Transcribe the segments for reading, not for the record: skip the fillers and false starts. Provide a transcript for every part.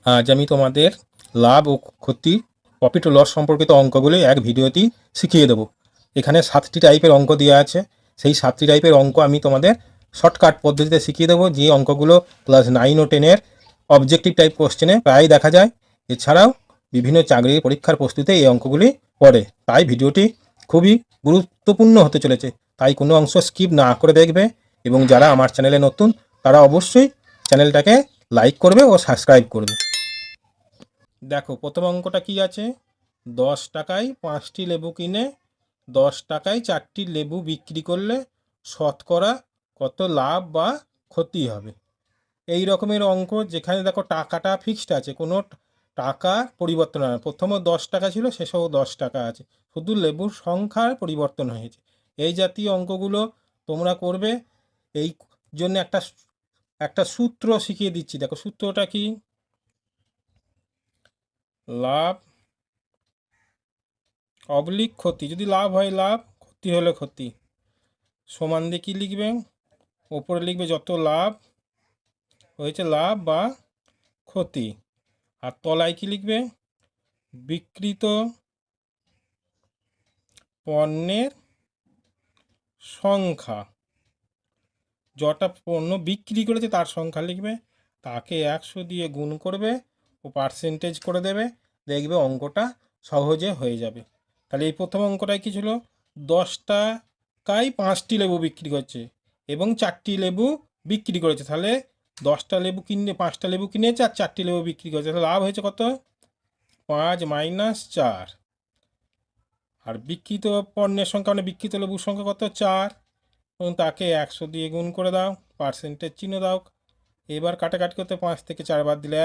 আজ আমি তোমাদের লাভ ও ক্ষতি, প্রফিট ও লস সম্পর্কিত অঙ্কগুলি এক ভিডিওতেই শিখিয়ে দেবো। এখানে 7টি টাইপের অঙ্ক দেওয়া আছে। সেই 7টি টাইপের অঙ্ক আমি তোমাদের শর্টকাট পদ্ধতিতে শিখিয়ে দেবো, যে অঙ্কগুলো ক্লাস 9 ও 10-এর অবজেক্টিভ টাইপ কোশ্চেনে প্রায় দেখা যায়। এছাড়াও বিভিন্ন চাকরির পরীক্ষার প্রস্তুতিতে এই অঙ্কগুলি পড়ে। তাই ভিডিওটি খুবই গুরুত্বপূর্ণ হতে চলেছে, তাই কোনো অংশ স্কিপ না করে দেখবে। এবং যারা আমার চ্যানেলে নতুন, তারা অবশ্যই চ্যানেলটাকে লাইক করবে ও সাবস্ক্রাইব করবে। দেখো, প্রথম অঙ্কটা কি আছে? 10 টাকায় 5টি লেবু কিনে 10 টাকায় 4টি লেবু বিক্রি করলে শতকরা কত লাভ বা ক্ষতি হবে? এই রকমের অঙ্ক, যেখানে দেখো টাকাটা ফিক্সড আছে, কোনো টাকা পরিবর্তন হয় না। প্রথমে 10 টাকা ছিল, শেষেও 10 টাকা আছে, শুধু লেবুর সংখ্যার পরিবর্তন হয়েছে। এই জাতীয় অঙ্কগুলো তোমরা করবে। এই জন্য একটা সূত্র শিখিয়ে দিচ্ছি। দেখো সূত্রটা কি? লাভ অবলিক ক্ষতি, যদি লাভ হয় লাভ, ক্ষতি হলে ক্ষতি, সমান দিয়ে কী লিখবে? ওপরে লিখবে যত লাভ হয়েছে, লাভ বা ক্ষতি, আর তলায় কি লিখবে? বিক্রিত পণ্যের সংখ্যা, যটা পণ্য বিক্রি করেছে তার সংখ্যা লিখবে, তাকে 100 দিয়ে গুণ করবে ও পার্সেন্টেজ করে দেবে। দেখবে অঙ্কটা সহজে হয়ে যাবে। তাহলে এই প্রথম অঙ্কটায় কি ছিল? 10 টাকায় 5টি লেবু বিক্রি করছে এবং 4টি লেবু বিক্রি করেছে। তাহলে 10টা লেবু কিনে 5টা লেবু কিনেছে আর 4টি লেবু বিক্রি করেছে। তাহলে লাভ হয়েছে কত? 5 - 4। আর বিক্রিত পণ্যের সংখ্যা মানে বিক্রিত লেবুর সংখ্যা কত? 4। এবং তাকে 100 দিয়ে গুণ করে দাও, পার্সেন্টেজ চিহ্ন দাও। এবার কাটাকাটি করতে 5 থেকে 4 বাদ দিলে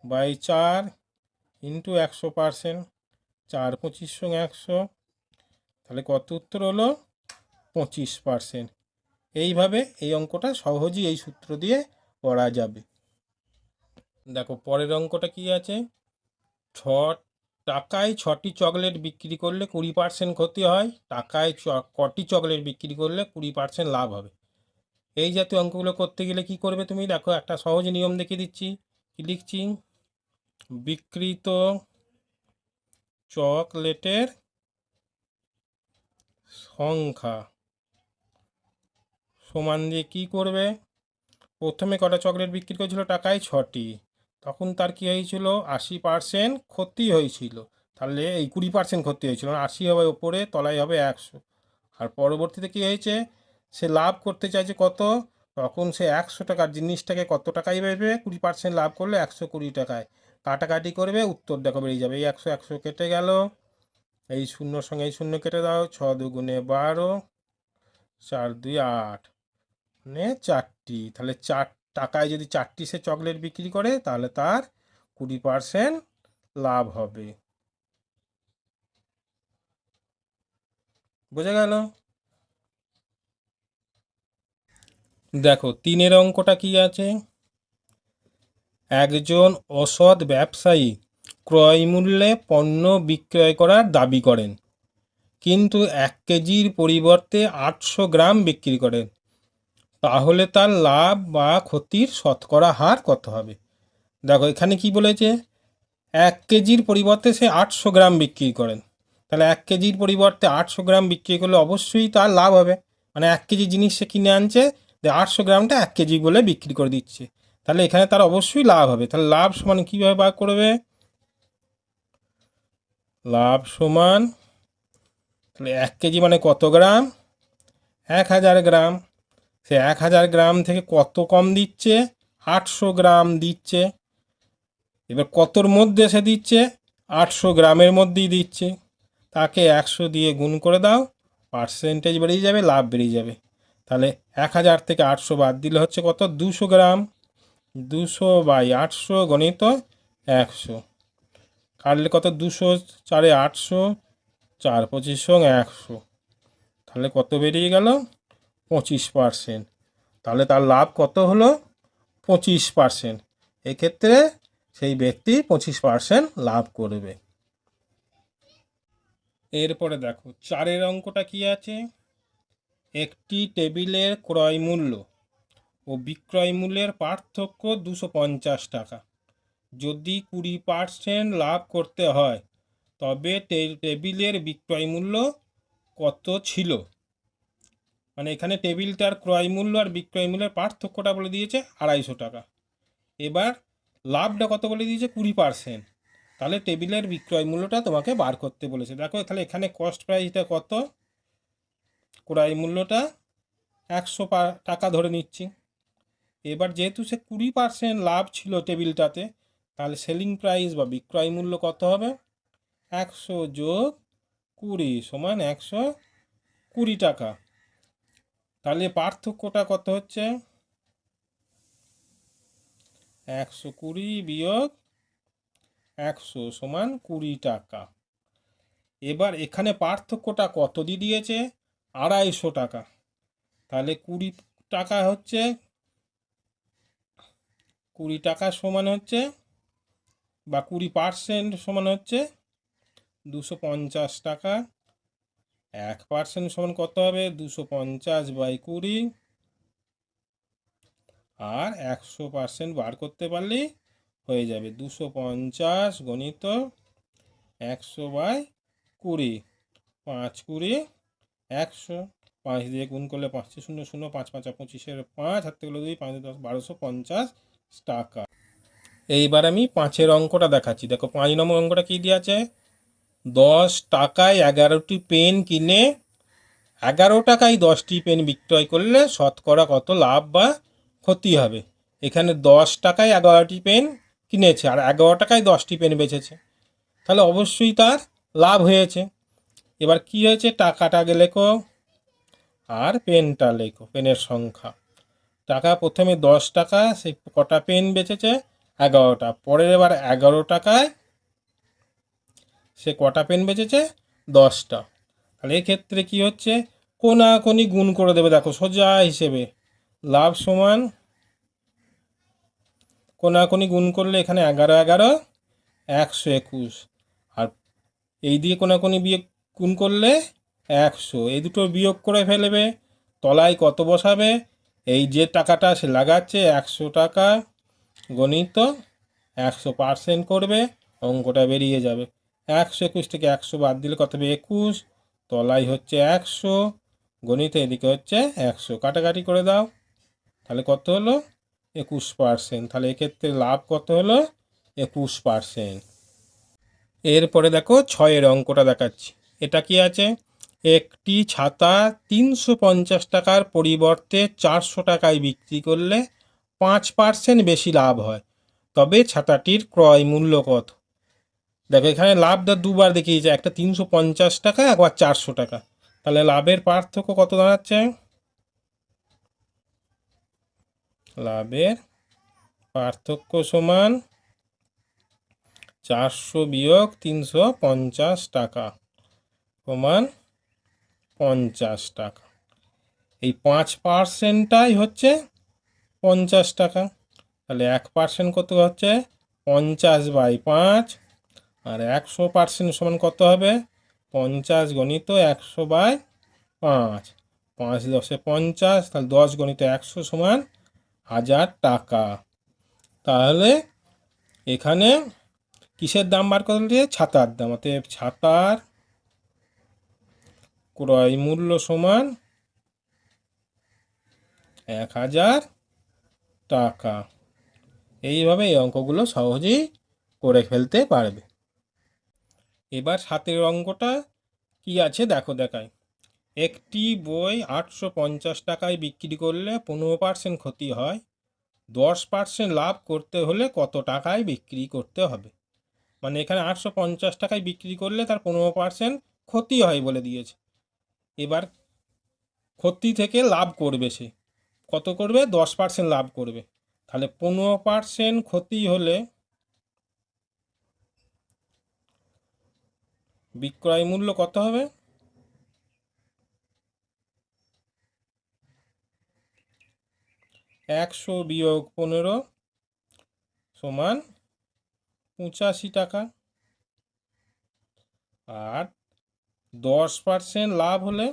1/4 ইন্টু 100%, 4 25 100। তাহলে কত উত্তর হলো? 25%। এইভাবে এই অঙ্কটা সহজেই এই সূত্র দিয়ে করা যাবে। দেখো পরের অঙ্কটা কি আছে? 6 টাকায় 6টি চকলেট বিক্রি করলে 20% ক্ষতি হয়, টাকায় কটি চকলেট বিক্রি করলে 20% লাভ হবে? এই জাতীয় অঙ্কগুলো করতে গেলে কি করবে তুমি? দেখো একটা সহজ নিয়ম দেখিয়ে দিচ্ছি। কি লিখছি? বিক্রিত চকলেটের সংখ্যা সমান দিয়ে কি করবে? প্রথমে কটা চকলেট বিক্রি করেছিল? টাকায় 6টি। তখন তার কি হয়েছিল? 80% ক্ষতি হয়েছিল। তাহলে এই 20% ক্ষতি হয়েছিল, 80 হবে ওপরে, তলায় হবে 100। আর পরবর্তীতে কি হয়েছে? সে লাভ করতে চাইছে কত? তখন সে 100 টাকার জিনিসটাকে কত টাকায় বেচবে? 20% লাভ করলে 120 টাকায়। কাটাকাটি করবে, উত্তর দেখো বেরিয়ে যাবে। এই 100 100 কেটে গেল, এই শূন্যর সঙ্গে এই শূন্য কেটে দাও, 6 দুগুণে 12, 4 2 8, মানে 4টি। তাহলে 4 টাকায় যদি 4টি সে চকলেট বিক্রি করে, তাহলে তার 20% লাভ হবে। বোঝা গেল? দেখো 3-এর অঙ্কটা কি আছে? একজন অসৎ ব্যবসায়ী ক্রয় মূল্যে পণ্য বিক্রয় করার দাবি করেন, কিন্তু 1 কেজির পরিবর্তে 800 গ্রাম বিক্রি করেন। তাহলে তার লাভ বা ক্ষতির শতকরা হার কত হবে? দেখো এখানে কি বলেছে? 1 কেজির পরিবর্তে সে 800 গ্রাম বিক্রি করেন। তাহলে 1 কেজির পরিবর্তে 800 গ্রাম বিক্রি করলে অবশ্যই তার লাভ হবে। মানে 1 কেজি জিনিস সে কিনে আনছে, 800 গ্রামটা 1 কেজি বলে বিক্রি করে দিচ্ছে। তাহলে এখানে তার অবশ্যই লাভ হবে। তাহলে লাভ সমান কীভাবে বার করবে? লাভ সমান, তাহলে 1 কেজি মানে কত গ্রাম? 1000 গ্রাম। সে 1000 গ্রাম থেকে কত কম দিচ্ছে? 800 গ্রাম দিচ্ছে। এবার কতর মধ্যে সে দিচ্ছে? 800 গ্রামের মধ্যেই দিচ্ছে। তাকে 100 দিয়ে গুণ করে দাও, পার্সেন্টেজ বেরিয়ে যাবে, লাভ বেরিয়ে যাবে। তাহলে 1000 থেকে 800 বাদ দিলে হচ্ছে কত? 200 গ্রাম। 200/800 গণিত 100, কাটলে কত? 200 4 800, 4 25 100। তাহলে কত বেরিয়ে গেল? 25%। তাহলে তার লাভ কত হলো? 25%। এক্ষেত্রে সেই ব্যক্তি 25% লাভ করবে। এরপরে দেখো 4-এর অঙ্কটা কি আছে? একটি টেবিলের ক্রয় মূল্য ও বিক্রয় মূল্যের পার্থক্য 250 টাকা। যদি 20% লাভ করতে হয় তবে টেবিলের বিক্রয় মূল্য কত ছিল, মানে এখানে টেবিলটার ক্রয় মূল্য আর বিক্রয় মূল্যের পার্থক্যটা বলে দিয়েছে 250 টাকা। এবার লাভটা কত বলে দিয়েছে 20%, তাহলে টেবিলের বিক্রয় মূল্যটা তোমাকে বার করতে বলেছে। দেখো তাহলে এখানে কস্ট প্রাইসটা কত, ক্রয় মূল্যটা 100 টাকা ধরে নিচ্ছি। এবার যেহেতু সে 20% লাভ ছিল টেবিলটাতে, তাহলে সেলিং প্রাইস বা বিক্রয় মূল্য কত হবে, 100 যোগ 20 সমান 120 টাকা। তাহলে পার্থক্যটা কত হচ্ছে, 120 বিয়োগ 100 সমান 20 টাকা। এবার এখানে পার্থক্যটা কত দিয়ে দিয়েছে, 250 টাকা। তাহলে 20 টাকা হচ্ছে, 20 টাকা সমান হচ্ছে বা 20% সমান হচ্ছে 250 টাকা। 1% সমান কত হবে, 250/20। আর 100% বার করতে পারলেই হয়ে যাবে, 250 গণিত 100/20, 5×20 100, 5 দিয়ে গুণ করলে 5 0 0, 5 5 25, 5 হাতে গেলো 2, 5 10 1250 টাকা। এইবার আমি 5-এর অঙ্কটা দেখাচ্ছি। দেখো 5 নম্বর অঙ্কটা কি দিয়ে আছে, 10 টাকায় 11টি পেন কিনে 11 টাকায় 10টি পেন বিক্রয় করলে শতকরা কত লাভ বা ক্ষতি হবে। এখানে 10 টাকায় 11টি পেন কিনেছে আর 11 টাকায় 10টি পেন বেচেছে, তাহলে অবশ্যই তার লাভ হয়েছে। এবার কি হয়েছে, টাকাটা আগে লেখো আর পেনটা লেখো, পেনের সংখ্যা। টাকা প্রথমে 10 টাকা, সে কটা পেন বেচেছে, 11টা। পরের এবার 11 টাকায় সে কটা পেন বেচেছে, 10টা। তাহলে এক্ষেত্রে কি হচ্ছে, কোনাকুনি গুণ করে দেবে। দেখো সোজা হিসেবে লাভ সমান কোনাকুনি গুণ করলে এখানে 11 11 121, আর এই দিয়ে কোনাকুনি বিয়োগ গুণ করলে 100, এই দুটো বিয়োগ করে ফেলবে, তলায় কত বসাবে, এই যে টাকাটা সে লাগাচ্ছে 100 টাকা গণিত 100% করবে, অঙ্কটা বেরিয়ে যাবে। 121 থেকে 100 বাদ দিলে কত হবে, 21, তলায় হচ্ছে 100 গণিত এদিকে হচ্ছে 100, কাটাকাটি করে দাও, তাহলে কত হলো, 21%। তাহলে এক্ষেত্রে লাভ কত হলো, 21%। এরপরে দেখো 6-এর অঙ্কটা দেখাচ্ছি। এটা কি আছে, একটি ছাতা 350 টাকার পরিবর্তে 400 টাকায় বিক্রি করলে 5% বেশি লাভ হয়, তবে ছাতাটির ক্রয় মূল্য কত। দেখো এখানে লাভটা দুবার দেখিয়েছে, একটা 350 টাকা, একবার 400 টাকা। তাহলে লাভের পার্থক্য কত দাঁড়াচ্ছে, লাভের পার্থক্য সমান 400 বিয়োগ 350 টাকা সমান 50 টাকা। এই 5%টাই হচ্ছে 50 টাকা। তাহলে 1% কত হচ্ছে, 50/5, আর 100% সমান কত হবে, 50 গণিত 100/5, 5 10 50, তাহলে 10 গণিত 100 সমান 1000 টাকা। তাহলে এখানে কিসের দাম বার করলে, ছাতার দাম, অতএব ছাতার ক্রয় মূল্য সমান 1000 টাকা। এইভাবে এই অঙ্কগুলো সহজেই করে ফেলতে পারবে। এবার 7-এর অঙ্কটা কি আছে দেখো, দেখায়। একটি বই 850 টাকায় বিক্রি করলে 15% ক্ষতি হয়, 10% লাভ করতে হলে কত টাকায় বিক্রি করতে হবে। মানে এখানে 850 টাকায় বিক্রি করলে তার 15% ক্ষতি হয় বলে দিয়েছে। এবার ক্ষতি থেকে লাভ করবে সে, কত করবে, 10% লাভ করবে। তাহলে 15% ক্ষতি হলে বিক্রয় মূল্য কত হবে, 100 বিয়োগ 15 সমান 85 টাকা। আর 10% লাভ হলে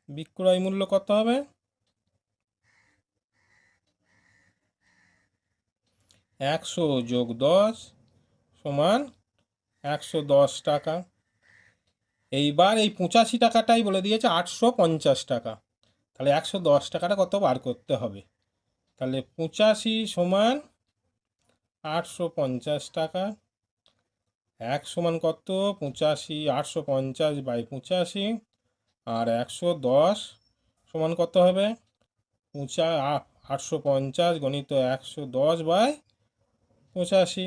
বিক্রয় মূল্য কত হবে, 100 যোগ 10 সমান 110 টাকা। এইবার এই 85 টাকাটাই বলে দিয়েছে 850 টাকা। তাহলে 110 টাকাটা কত বার করতে হবে। তাহলে 85 সমান 850 টাকা। 1 সমান কত, 85, 850 বাই 85, আর 110 সমান কত হবে, 850 গণিত 110 বাই 85।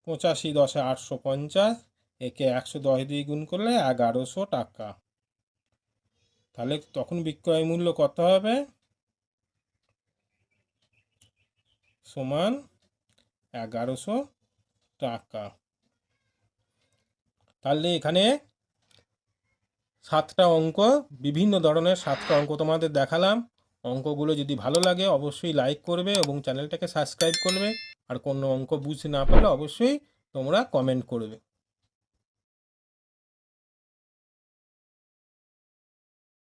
85 10 850, একে 110 দিয়ে গুণ করলে 1100 টাকা। তাহলে তখন বিক্রয় মূল্য কত হবে, সমান 1100 টাকা। তাহলে এখানে 7টা অঙ্ক, বিভিন্ন ধরনের 7টা অঙ্ক তোমাদের দেখালাম। অঙ্কগুলো যদি ভালো লাগে অবশ্যই লাইক করবে এবং চ্যানেলটাকে সাবস্ক্রাইব করবে। আর কোনো অঙ্ক বুঝতে না পারলে অবশ্যই তোমরা কমেন্ট করবে।